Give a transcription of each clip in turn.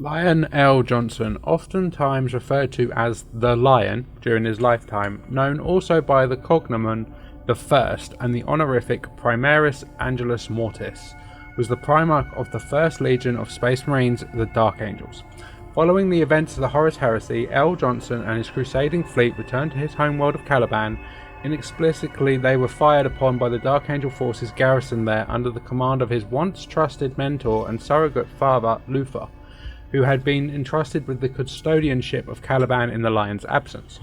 Lion L. Johnson, oftentimes referred to as the Lion during his lifetime, known also by the cognomen the First and the honorific Primaris Angelus Mortis, was the Primarch of the 1st Legion of Space Marines, the Dark Angels. Following the events of the Horus Heresy, L. Johnson and his crusading fleet returned to his homeworld of Caliban. Inexplicably, they were fired upon by the Dark Angel forces garrisoned there under the command of his once trusted mentor and surrogate father, Luthor, who had been entrusted with the custodianship of Caliban in the Lion's absence.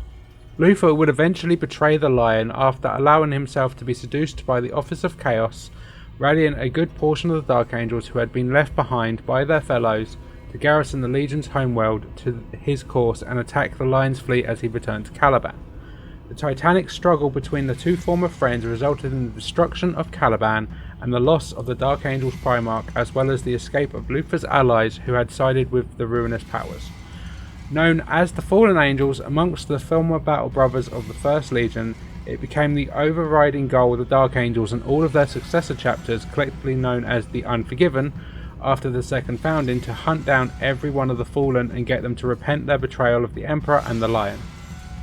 Luthor would eventually betray the Lion after allowing himself to be seduced by the Office of Chaos, rallying a good portion of the Dark Angels who had been left behind by their fellows to garrison the Legion's homeworld to his course and attack the Lion's fleet as he returned to Caliban. The titanic struggle between the two former friends resulted in the destruction of Caliban and the loss of the Dark Angel's Primarch, as well as the escape of Luthor's allies who had sided with the ruinous powers. Known as the Fallen Angels amongst the former battle brothers of the First Legion, it became the overriding goal of the Dark Angels and all of their successor chapters, collectively known as the Unforgiven, after the second founding, to hunt down every one of the Fallen and get them to repent their betrayal of the Emperor and the Lion.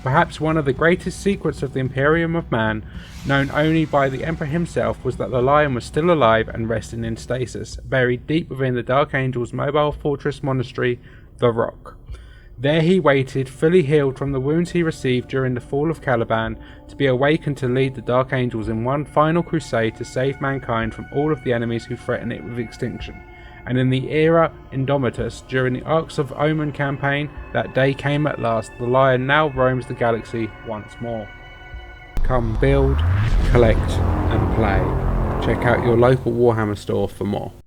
Perhaps one of the greatest secrets of the Imperium of Man, known only by the Emperor himself, was that the Lion was still alive and resting in stasis, buried deep within the Dark Angel's mobile fortress monastery, The Rock. There he waited, fully healed from the wounds he received during the fall of Caliban, to be awakened to lead the Dark Angels in one final crusade to save mankind from all of the enemies who threaten it with extinction. And in the era Indomitus, during the Arcs of Omen campaign, that day came at last. The Lion now roams the galaxy once more. Come build, collect and play. Check out your local Warhammer store for more.